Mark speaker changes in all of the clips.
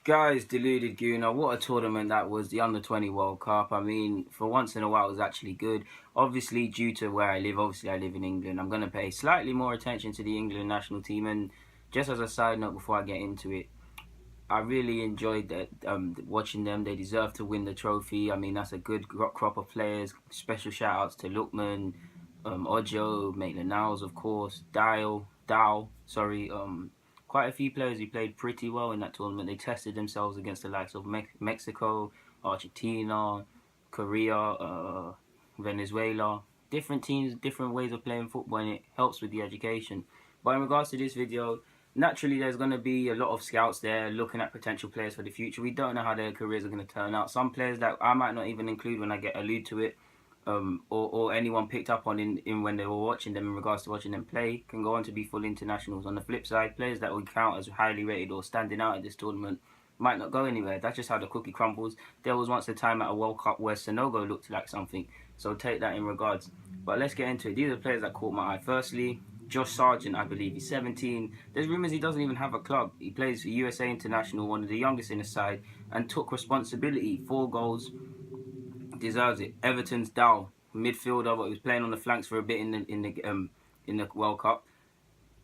Speaker 1: Guys, deluded Guna, what a tournament that was, the Under-20 World Cup. I mean, for once in a while, it was actually good. Obviously, due to where I live, I live in England, I'm going to pay slightly more attention to the England national team. And just as a side note before I get into it, I really enjoyed that watching them. They deserve to win the trophy. I mean, that's a good crop of players. Special shout-outs to Lookman, Ojo, Maitland-Niles, of course, Dowell, sorry, quite a few players who played pretty well in that tournament. They tested themselves against the likes of Mexico, Argentina, Korea, Venezuela. Different teams, different ways of playing football, and it helps with the education. But in regards to this video, naturally there's going to be a lot of scouts there looking at potential players for the future. We don't know how their careers are going to turn out. Some players that I might not even include when I allude to it, or anyone picked up on in when they were watching them in regards to watching them play, can go on to be full internationals. On the flip side, players that would count as highly rated or standing out at this tournament might not go anywhere. That's just how the cookie crumbles. There was once a time at a World Cup where Sonogo looked like something, so take that in regards. But let's get into it. These are players that caught my eye. Firstly, Josh Sargent, I believe. He's 17. There's rumours he doesn't even have a club. He plays for USA International, one of the youngest in the side, and took responsibility. 4 goals, deserves it. Everton's Dowell, midfielder, but he was playing on the flanks for a bit in the World Cup.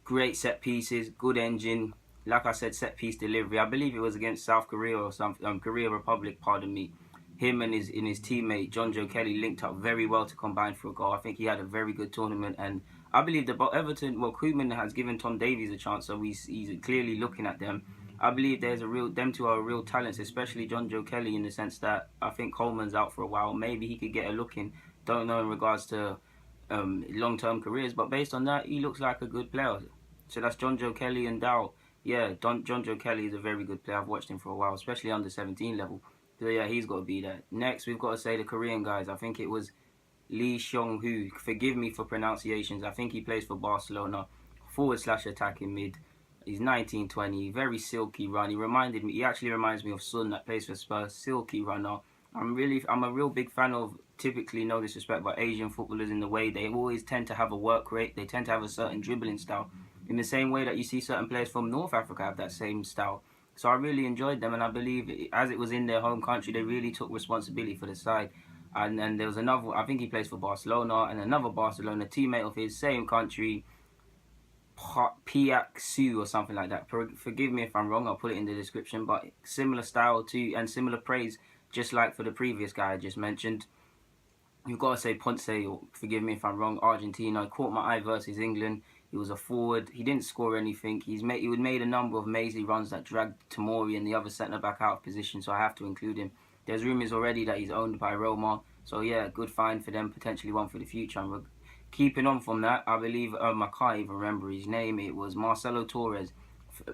Speaker 1: Great set pieces, good engine. Like I said, set piece delivery. I believe it was against South Korea or something, Korea Republic. Pardon me. Him and his teammate Jonjoe Kelly linked up very well to combine for a goal. I think he had a very good tournament, and I believe that Everton, well, Koeman has given Tom Davies a chance, so he's clearly looking at them. I believe them two are real talents, especially Jonjoe Kelly, in the sense that I think Coleman's out for a while. Maybe he could get a look in. Don't know in regards to long-term careers, but based on that, he looks like a good player. So that's Jonjoe Kelly and Dowell. Yeah, Jonjoe Kelly is a very good player. I've watched him for a while, especially under 17 level. So yeah, he's got to be there. Next, we've got to say the Korean guys. I think it was Lee Seung-hoo. Forgive me for pronunciations. I think he plays for Barcelona. / attacking mid. He's 19, 20. Very silky run. He actually reminds me of Sun that plays for Spurs. Silky runner. I'm a real big fan of, typically, no disrespect, but Asian footballers in the way they always tend to have a work rate. They tend to have a certain dribbling style. In the same way that you see certain players from North Africa have that same style. So I really enjoyed them, and I believe as it was in their home country, they really took responsibility for the side. And there was another, I think he plays for Barcelona, and another Barcelona teammate of his, same country, Piak Su or something like that. Forgive me if I'm wrong, I'll put it in the description, but similar style to and similar praise, just like for the previous guy I just mentioned. You've got to say Ponce, or forgive me if I'm wrong, Argentina. Caught my eye versus England. He was a forward. He didn't score anything. He made a number of mazy runs that dragged Tomori and the other centre back out of position, so I have to include him. There's rumours already that he's owned by Roma, so yeah, good find for them, potentially one for the future. And keeping on from that, I believe, I can't even remember his name. It was Marcelo Torres.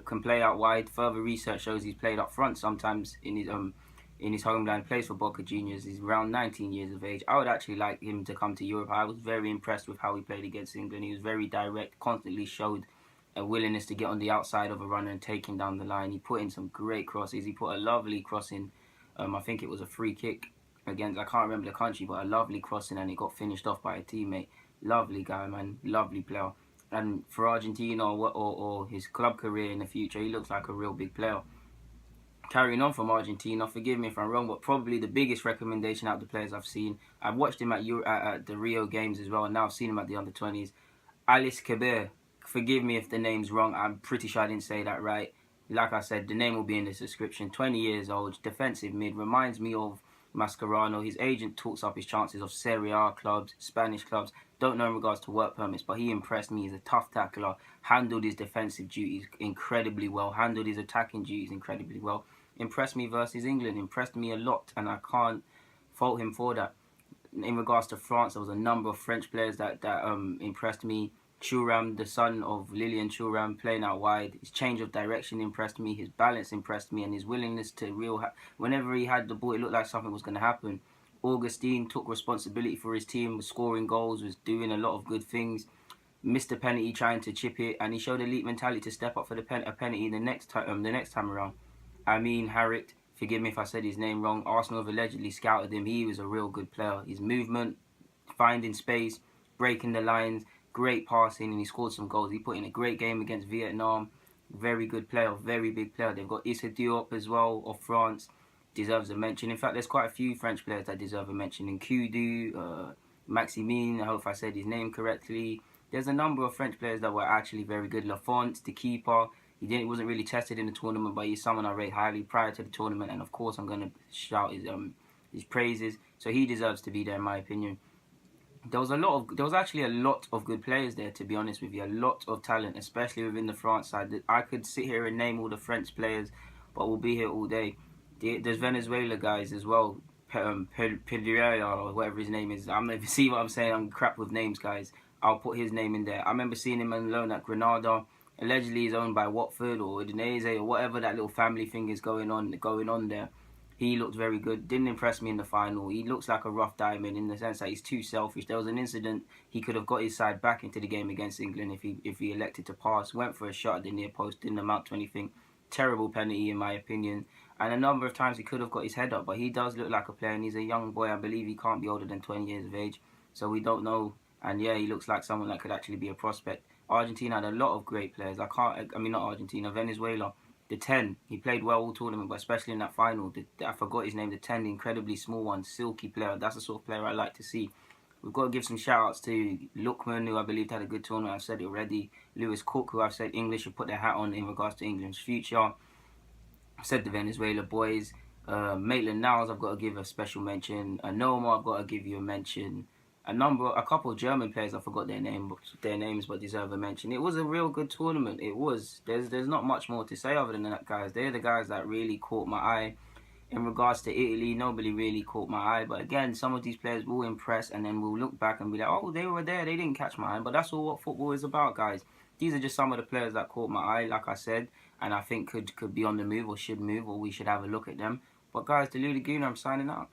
Speaker 1: Can play out wide. Further research shows he's played up front sometimes in his homeland, plays for Boca Juniors. He's around 19 years of age. I would actually like him to come to Europe. I was very impressed with how he played against England. He was very direct, constantly showed a willingness to get on the outside of a runner and take him down the line. He put in some great crosses. He put a lovely cross in. I think it was a free kick against, I can't remember the country, but a lovely crossing, and it got finished off by a teammate. Lovely guy, man. Lovely player. And for Argentina or his club career in the future, he looks like a real big player. Carrying on from Argentina, forgive me if I'm wrong, but probably the biggest recommendation out of the players I've seen. I've watched him at the Rio Games as well, and now I've seen him at the under-20s. Alice Kabir, forgive me if the name's wrong. I'm pretty sure I didn't say that right. Like I said, the name will be in the description. 20 years old, defensive mid, reminds me of Mascherano. His agent talks up his chances of Serie A clubs, Spanish clubs. Don't know in regards to work permits, but he impressed me. He's a tough tackler, handled his defensive duties incredibly well, handled his attacking duties incredibly well. Impressed me versus England, impressed me a lot, and I can't fault him for that. In regards to France, there was a number of French players that impressed me. Thuram, the son of Lilian Thuram, playing out wide. His change of direction impressed me. His balance impressed me, and his willingness to whenever he had the ball, it looked like something was going to happen. Augustin took responsibility for his team, was scoring goals, was doing a lot of good things. Missed a penalty trying to chip it, and he showed elite mentality to step up for a penalty the next time around. Amin Harit, forgive me if I said his name wrong. Arsenal have allegedly scouted him. He was a real good player. His movement, finding space, breaking the lines, great passing, and he scored some goals. He put in a great game against Vietnam. Very good player, very big player. They've got Issa Diop as well of France, deserves a mention. In fact, there's quite a few French players that deserve a mention. In Kudu, Maximin, I hope I said his name correctly. There's a number of French players that were actually very good. Lafont, the keeper, he wasn't really tested in the tournament, but he's someone I rate highly prior to the tournament, and of course I'm gonna shout his praises. So he deserves to be there in my opinion. There was actually a lot of good players there, to be honest with you. A lot of talent, especially within the France side. I could sit here and name all the French players, but we'll be here all day. There's Venezuela guys as well. Pereira or whatever his name is. If you see what I'm saying, I'm crap with names, guys. I'll put his name in there. I remember seeing him on loan at Granada. Allegedly, he's owned by Watford or Udinese or whatever that little family thing is going on there. He looked very good. Didn't impress me in the final. He looks like a rough diamond in the sense that he's too selfish. There was an incident. He could have got his side back into the game against England if he elected to pass. Went for a shot at the near post. Didn't amount to anything. Terrible penalty in my opinion. And a number of times he could have got his head up. But he does look like a player. And he's a young boy. I believe he can't be older than 20 years of age. So we don't know. And yeah, he looks like someone that could actually be a prospect. Argentina had a lot of great players. Not Argentina, Venezuela. The 10, he played well all tournament, but especially in that final, I forgot his name, the 10, the incredibly small one, silky player. That's the sort of player I like to see. We've got to give some shout-outs to Lookman, who I believe had a good tournament. I've said it already. Lewis Cook, who I've said English should put their hat on in regards to England's future. I've said the Venezuela boys. Maitland-Niles, I've got to give a special mention. Noma, I've got to give you a mention. A couple of German players, I forgot their names, but deserve a mention. It was a real good tournament. It was. There's not much more to say other than that, guys. They're the guys that really caught my eye. In regards to Italy, nobody really caught my eye. But again, some of these players will impress, and then we'll look back and be like, oh, they were there. They didn't catch my eye. But that's all what football is about, guys. These are just some of the players that caught my eye, like I said, and I think could be on the move or should move, or we should have a look at them. But guys, the Laguna, I'm signing out.